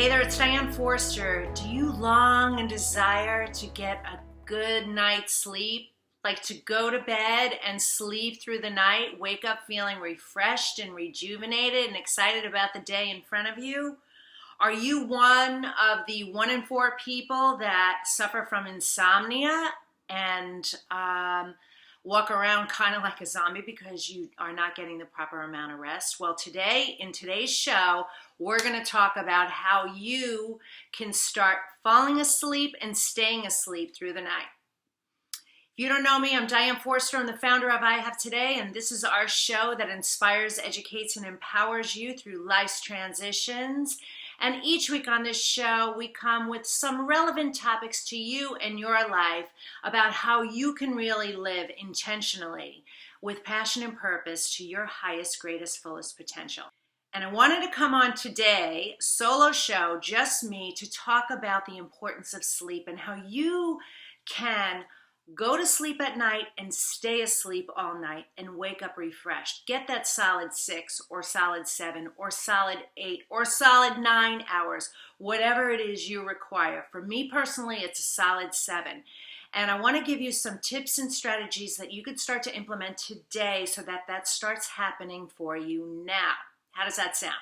Hey there, it's Diane Forster. Do you long and desire to get a good night's sleep? Like to go to bed and sleep through the night, wake up feeling refreshed and rejuvenated and excited about the day in front of you? Are you one of the 1 in 4 people that suffer from insomnia and walk around kind of like a zombie because you are not getting the proper amount of rest? Well, today, in today's show, we're going to talk about how you can start falling asleep and staying asleep through the night. If you don't know me, I'm Diane Forster. I'm the founder of I Have Today, and this is our show that inspires, educates, and empowers you through life's transitions. And each week on this show, we come with some relevant topics to you and your life about how you can really live intentionally with passion and purpose to your highest, greatest, fullest potential. And I wanted to come on today, solo show, just me, to talk about the importance of sleep and how you can go to sleep at night and stay asleep all night and wake up refreshed. Get that solid 6 or solid 7 or solid 8 or solid 9 hours, whatever it is you require. For me personally, it's a solid 7. And I want to give you some tips and strategies that you could start to implement today so that that starts happening for you now. How does that sound?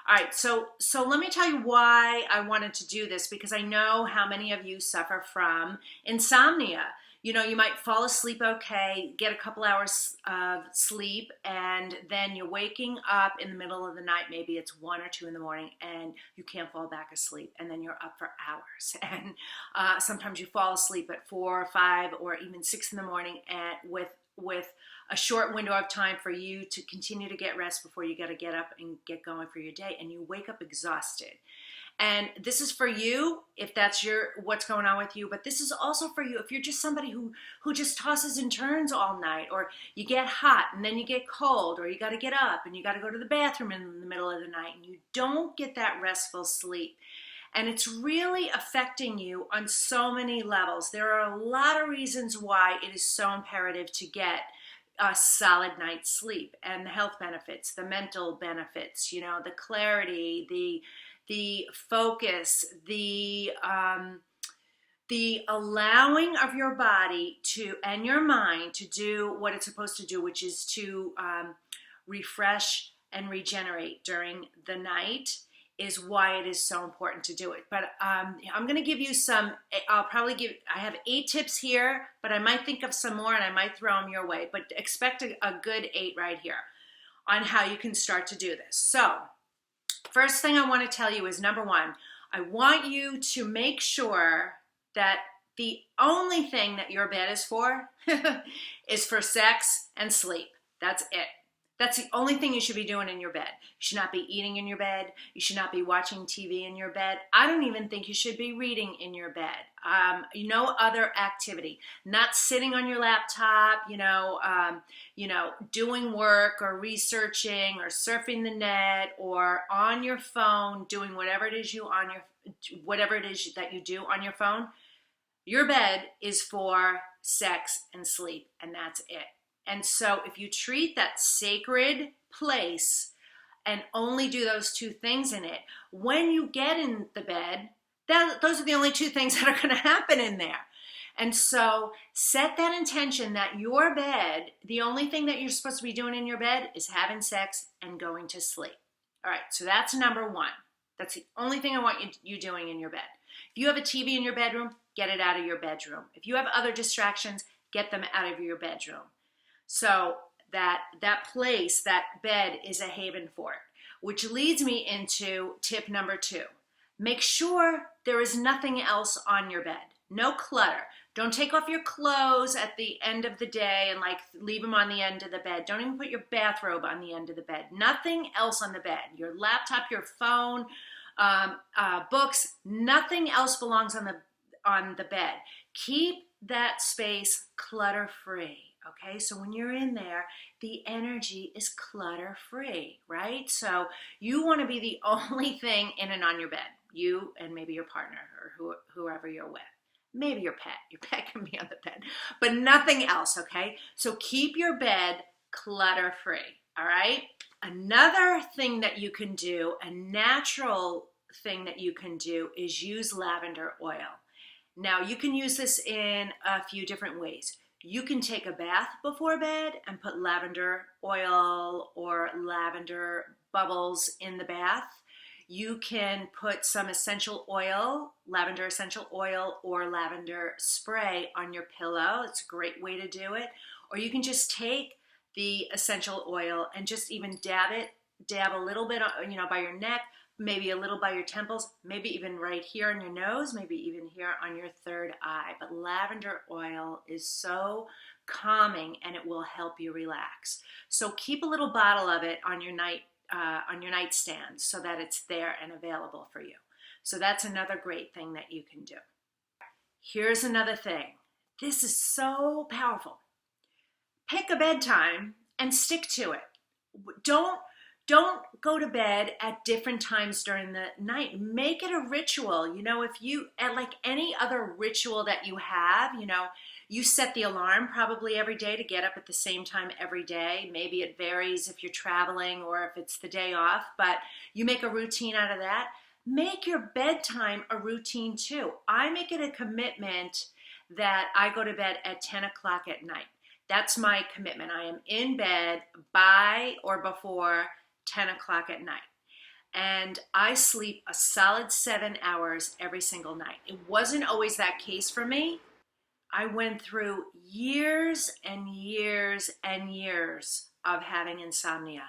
All right, so let me tell you why I wanted to do this, because I know how many of you suffer from insomnia. You know, you might fall asleep okay, get a couple hours of sleep, and then you're waking up in the middle of the night, maybe it's 1 or 2 in the morning, and you can't fall back asleep, and then you're up for hours. And sometimes you fall asleep at 4 or 5 or even 6 in the morning, and with a short window of time for you to continue to get rest before you got to get up and get going for your day, and you wake up exhausted. And this is for you if that's what's going on with you, but this is also for you if you're just somebody who just tosses and turns all night, or you get hot and then you get cold, or you got to get up and you got to go to the bathroom in the middle of the night and you don't get that restful sleep. And it's really affecting you on so many levels. There are a lot of reasons why it is so imperative to get a solid night's sleep, and the health benefits, the mental benefits, you know, the clarity, the focus, the allowing of your body to and your mind to do what it's supposed to do, which is to refresh and regenerate during the night, is why it is so important to do it. But I'm going to give you I have 8 tips here, but I might think of some more and I might throw them your way, but expect a good 8 right here on how you can start to do this. So first thing I want to tell you is, number 1, I want you to make sure that the only thing that your bed is for is for sex and sleep. That's it. That's the only thing you should be doing in your bed. You should not be eating in your bed. You should not be watching TV in your bed. I don't even think you should be reading in your bed. No other activity. Not sitting on your laptop, doing work or researching or surfing the net or on your phone, doing whatever it is that you do on your phone. Your bed is for sex and sleep, and that's it. And so if you treat that sacred place and only do those 2 things in it, when you get in the bed, those are the only 2 things that are going to happen in there. And so set that intention that your bed, the only thing that you're supposed to be doing in your bed is having sex and going to sleep. All right, so that's number 1. That's the only thing I want you doing in your bed. If you have a TV in your bedroom, get it out of your bedroom. If you have other distractions, get them out of your bedroom. So that place, that bed, is a haven for it, which leads me into tip number 2. Make sure there is nothing else on your bed. No clutter. Don't take off your clothes at the end of the day and leave them on the end of the bed. Don't even put your bathrobe on the end of the bed. Nothing else on the bed. Your laptop, your phone, books, nothing else belongs on the bed. Keep that space clutter-free. Okay, so when you're in there, the energy is clutter-free, right? So you want to be the only thing in and on your bed, you and maybe your partner or whoever you're with. Maybe your pet. Your pet can be on the bed, but nothing else, okay? So keep your bed clutter-free, all right? Another thing that you can do, a natural thing that you can do is use lavender oil. Now, you can use this in a few different ways. You can take a bath before bed and put lavender oil or lavender bubbles in the bath. You can put some essential oil, lavender essential oil or lavender spray on your pillow. It's a great way to do it. Or you can just take the essential oil and just even dab a little bit, by your neck, maybe a little by your temples, maybe even right here on your nose, maybe even here on your third eye. But lavender oil is so calming and it will help you relax. So keep a little bottle of it on your nightstand so that it's there and available for you. So that's another great thing that you can do. Here's another thing. This is so powerful. Pick a bedtime and stick to it. Don't go to bed at different times during the night. Make it a ritual. If you, like any other ritual that you have, you set the alarm probably every day to get up at the same time every day. Maybe it varies if you're traveling or if it's the day off, but you make a routine out of that. Make your bedtime a routine too. I make it a commitment that I go to bed at 10 o'clock at night. That's my commitment. I am in bed by or before 10 o'clock at night. And I sleep a solid 7 hours every single night. It wasn't always that case for me. I went through years and years and years of having insomnia.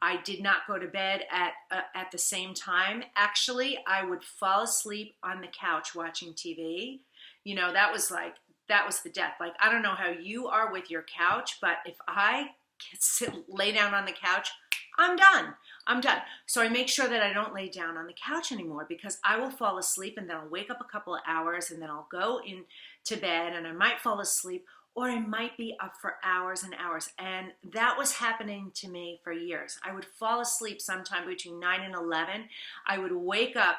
I did not go to bed at the same time. Actually, I would fall asleep on the couch watching TV. That was the death. Like, I don't know how you are with your couch, but if I lay down on the couch, I'm done. So I make sure that I don't lay down on the couch anymore because I will fall asleep and then I'll wake up a couple of hours and then I'll go into bed and I might fall asleep or I might be up for hours and hours. And that was happening to me for years. I would fall asleep sometime between 9 and 11. I would wake up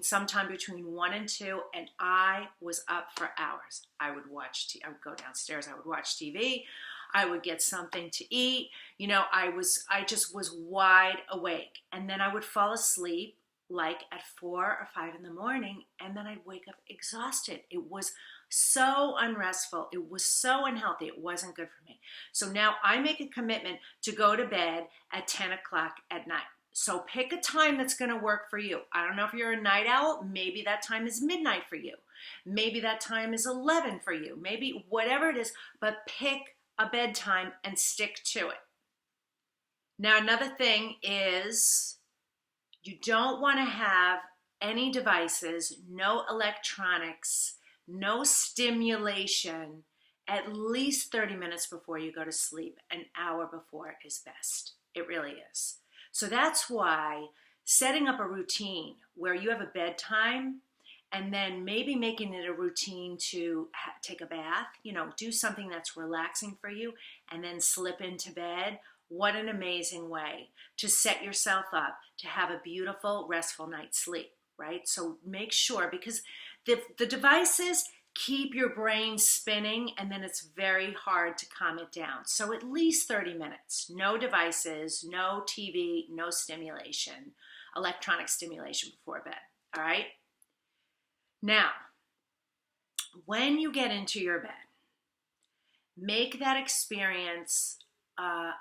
sometime between 1 and 2 and I was up for hours. I would go downstairs, I would watch TV. I would get something to eat. I just was wide awake. And then I would fall asleep like at 4 or 5 in the morning, and then I'd wake up exhausted. It was so unrestful. It was so unhealthy. It wasn't good for me. So now I make a commitment to go to bed at 10 o'clock at night. So pick a time that's going to work for you. I don't know if you're a night owl. Maybe that time is midnight for you. Maybe that time is 11 for you. Maybe whatever it is, but pick a bedtime and stick to it. Now, another thing is you don't want to have any devices, no electronics, no stimulation at least 30 minutes before you go to sleep. An hour before is best. It really is. So that's why setting up a routine where you have a bedtime and then maybe making it a routine to take a bath, do something that's relaxing for you and then slip into bed. What an amazing way to set yourself up to have a beautiful, restful night's sleep, right? So make sure, because the devices keep your brain spinning and then it's very hard to calm it down. So at least 30 minutes, no devices, no TV, no stimulation, electronic stimulation before bed, all right? Now, when you get into your bed, make that experience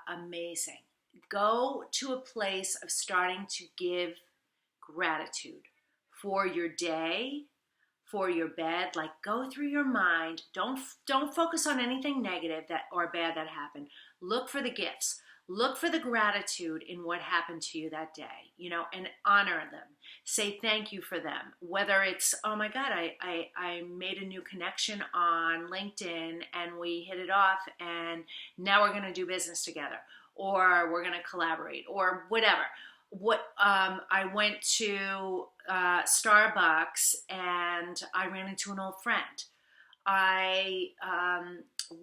amazing. Go to a place of starting to give gratitude for your day, for your bed. Like, go through your mind. Don't focus on anything negative or bad that happened. Look for the gifts. Look for the gratitude in what happened to you that day, and honor them. Say thank you for them. Whether it's, oh my God, I made a new connection on LinkedIn and we hit it off and now we're going to do business together, or we're going to collaborate, or whatever. I went to Starbucks and I ran into an old friend. I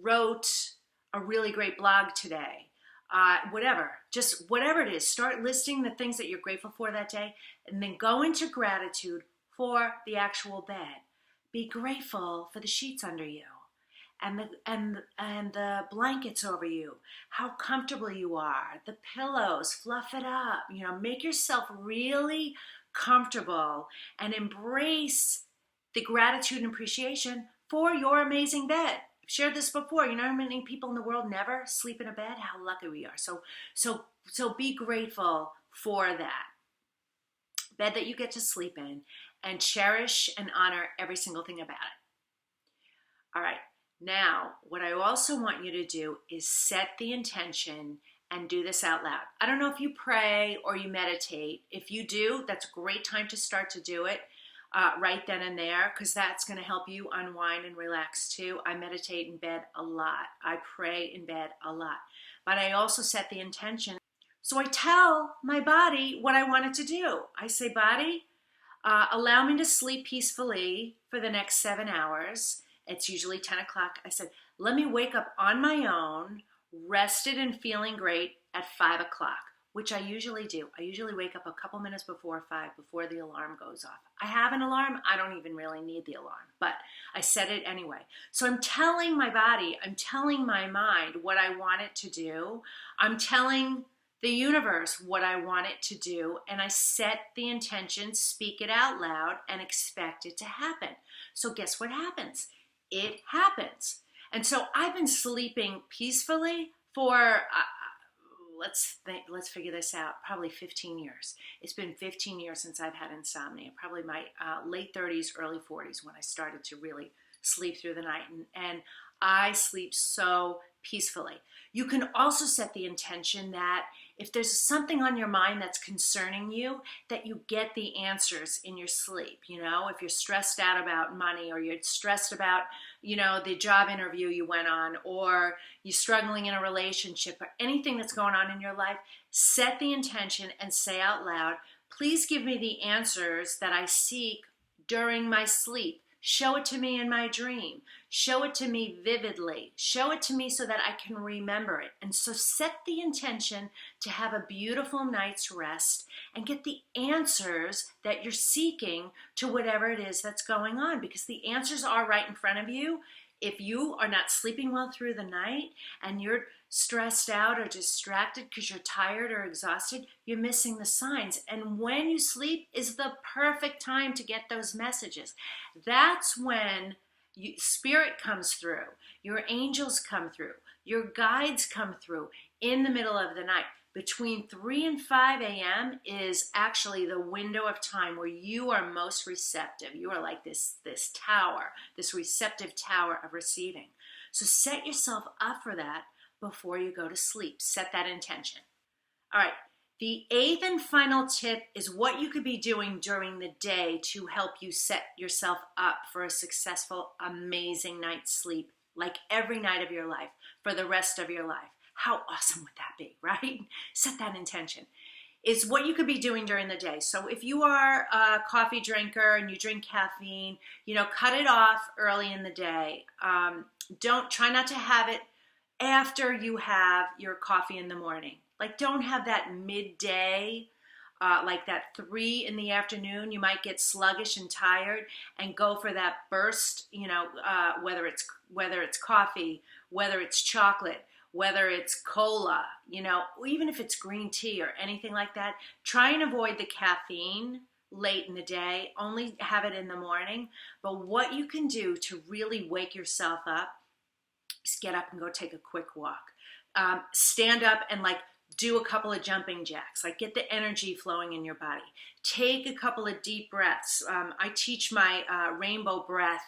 wrote a really great blog today. Just whatever it is, start listing the things that you're grateful for that day, and then go into gratitude for the actual bed. Be grateful for the sheets under you, and the blankets over you, how comfortable you are, the pillows, fluff it up, make yourself really comfortable, and embrace the gratitude and appreciation for your amazing bed. I've shared this before. You know how many people in the world never sleep in a bed? How lucky we are. So be grateful for that bed that you get to sleep in, and cherish and honor every single thing about it. All right. Now, what I also want you to do is set the intention and do this out loud. I don't know if you pray or you meditate. If you do, that's a great time to start to do it right then and there, because that's going to help you unwind and relax too. I meditate in bed a lot. I pray in bed a lot. But I also set the intention. So I tell my body what I want it to do. I say, body, allow me to sleep peacefully for the next 7 hours. It's usually 10 o'clock. I said, let me wake up on my own, rested and feeling great at 5 o'clock, which I usually do. I usually wake up a couple minutes before 5, before the alarm goes off. I have an alarm. I don't even really need the alarm, but I set it anyway. So I'm telling my body, I'm telling my mind what I want it to do. I'm telling the universe what I want it to do, and I set the intention, speak it out loud, and expect it to happen. So guess what happens? It happens. And so I've been sleeping peacefully for, let's figure this out, probably 15 years. It's been 15 years since I've had insomnia, probably my late 30s, early 40s when I started to really sleep through the night. And I sleep so peacefully. You can also set the intention that if there's something on your mind that's concerning you, that you get the answers in your sleep. You know, if you're stressed out about money, or you're stressed about, you know, the job interview you went on, or you're struggling in a relationship, or anything that's going on in your life, set the intention and say out loud, please give me the answers that I seek during my sleep. Show it to me in my dream. Show it to me vividly. Show it to me so that I can remember it. And so set the intention to have a beautiful night's rest and get the answers that you're seeking to whatever it is that's going on, because the answers are right in front of you. If you are not sleeping well through the night and you're stressed out or distracted because you're tired or exhausted, you're missing the signs. And when you sleep is the perfect time to get those messages. That's when spirit comes through, your angels come through, your guides come through in the middle of the night. Between 3 and 5 a.m. is actually the window of time where you are most receptive. You are like this tower, this receptive tower of receiving. So set yourself up for that before you go to sleep. Set that intention. All right. The 8th and final tip is what you could be doing during the day to help you set yourself up for a successful, amazing night's sleep, like every night of your life, for the rest of your life. How awesome would that be, right? Set that intention. Is what you could be doing during the day. So if you are a coffee drinker and you drink caffeine, you know, cut it off early in the day. Try not to have it after you have your coffee in the morning. Like, don't have that midday, like that 3 in the afternoon. You might get sluggish and tired and go for that burst, you know, whether it's coffee, whether it's chocolate, whether it's cola, you know, even if it's green tea or anything like that. Try and avoid the caffeine late in the day. Only have it in the morning. But what you can do to really wake yourself up is get up and go take a quick walk. Stand up and do a couple of jumping jacks, get the energy flowing in your body. Take a couple of deep breaths. I teach my rainbow breath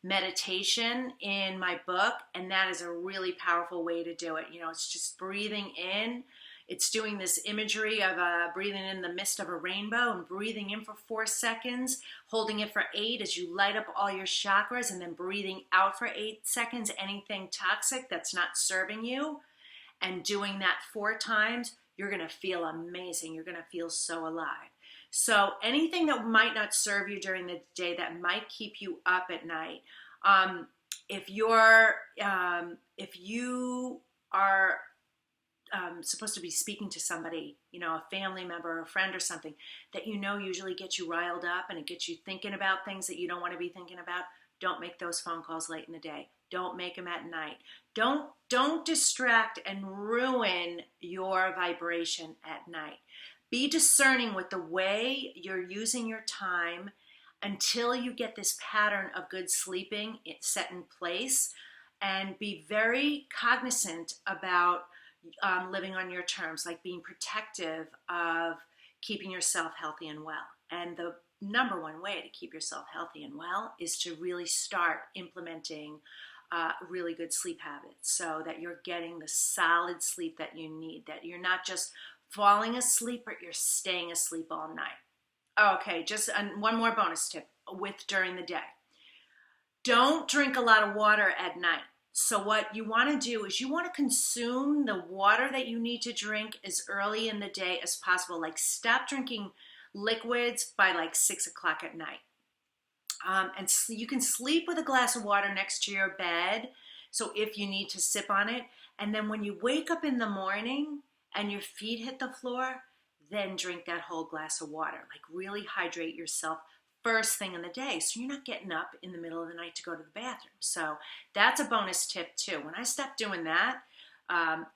meditation in my book, and that is a really powerful way to do it. You know, it's just breathing in. It's doing this imagery of breathing in the mist of a rainbow and breathing in for 4 seconds, holding it for 8 as you light up all your chakras, and then breathing out for 8 seconds, anything toxic that's not serving you. And doing that 4 times, you're going to feel amazing. You're going to feel so alive. So anything that might not serve you during the day, that might keep you up at night, if you are supposed to be speaking to somebody, you know, a family member or a friend or something that you know usually gets you riled up and it gets you thinking about things that you don't want to be thinking about, don't make those phone calls late in the day. Don't make them at night. Don't distract and ruin your vibration at night. Be discerning with the way you're using your time until you get this pattern of good sleeping set in place, and be very cognizant about living on your terms, like being protective of keeping yourself healthy and well. And the number one way to keep yourself healthy and well is to really start implementing really good sleep habits, so that you're getting the solid sleep that you need, that you're not just falling asleep, but you're staying asleep all night. Okay, just one more bonus tip during the day. Don't drink a lot of water at night. So what you want to do is you want to consume the water that you need to drink as early in the day as possible. Like, stop drinking liquids by like 6 o'clock at night. And you can sleep with a glass of water next to your bed, so if you need to sip on it. And then when you wake up in the morning and your feet hit the floor, then drink that whole glass of water. Like, really hydrate yourself first thing in the day, so you're not getting up in the middle of the night to go to the bathroom. So that's a bonus tip too. When I stopped doing that,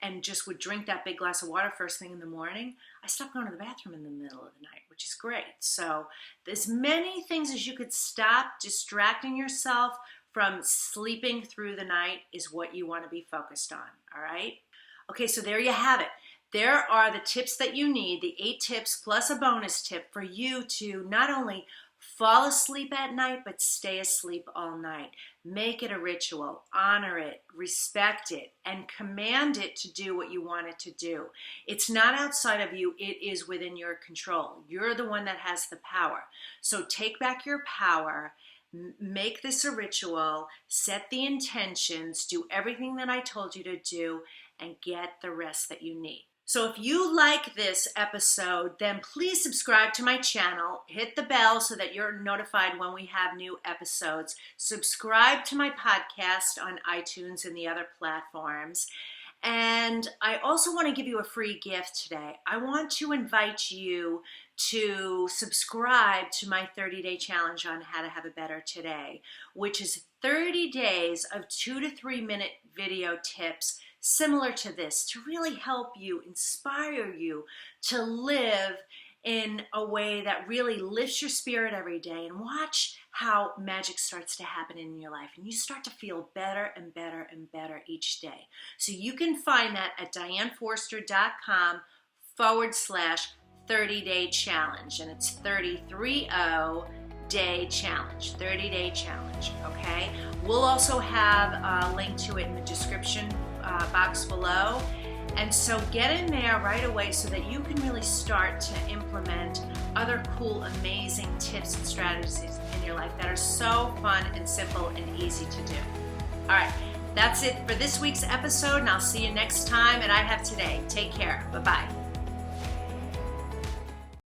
and just would drink that big glass of water first thing in the morning, I stopped going to the bathroom in the middle of the night, which is great. So there's many things as you could stop distracting yourself from sleeping through the night is what you want to be focused on, all right? Okay, so there you have it. There are the tips that you need, the 8 tips plus a bonus tip for you to not only fall asleep at night, but stay asleep all night. Make it a ritual, honor it, respect it, and command it to do what you want it to do. It's not outside of you, it is within your control. You're the one that has the power. So take back your power, make this a ritual, set the intentions, do everything that I told you to do, and get the rest that you need. So if you like this episode, then please subscribe to my channel, hit the bell so that you're notified when we have new episodes. Subscribe to my podcast on iTunes and the other platforms. And I also want to give you a free gift today. I want to invite you to subscribe to my 30-day challenge on how to have a better today, which is 30 days of 2 to 3 minute video tips similar to this, to really help you, inspire you to live in a way that really lifts your spirit every day, and watch how magic starts to happen in your life and you start to feel better and better and better each day. So you can find that at dianeforster.com/30-day challenge, and it's 30-day challenge, 30-day challenge, okay? We'll also have a link to it in the description box below. And so get in there right away so that you can really start to implement other cool, amazing tips and strategies in your life that are so fun and simple and easy to do. All right, that's it for this week's episode, and I'll see you next time. And I have today. Take care. Bye-bye.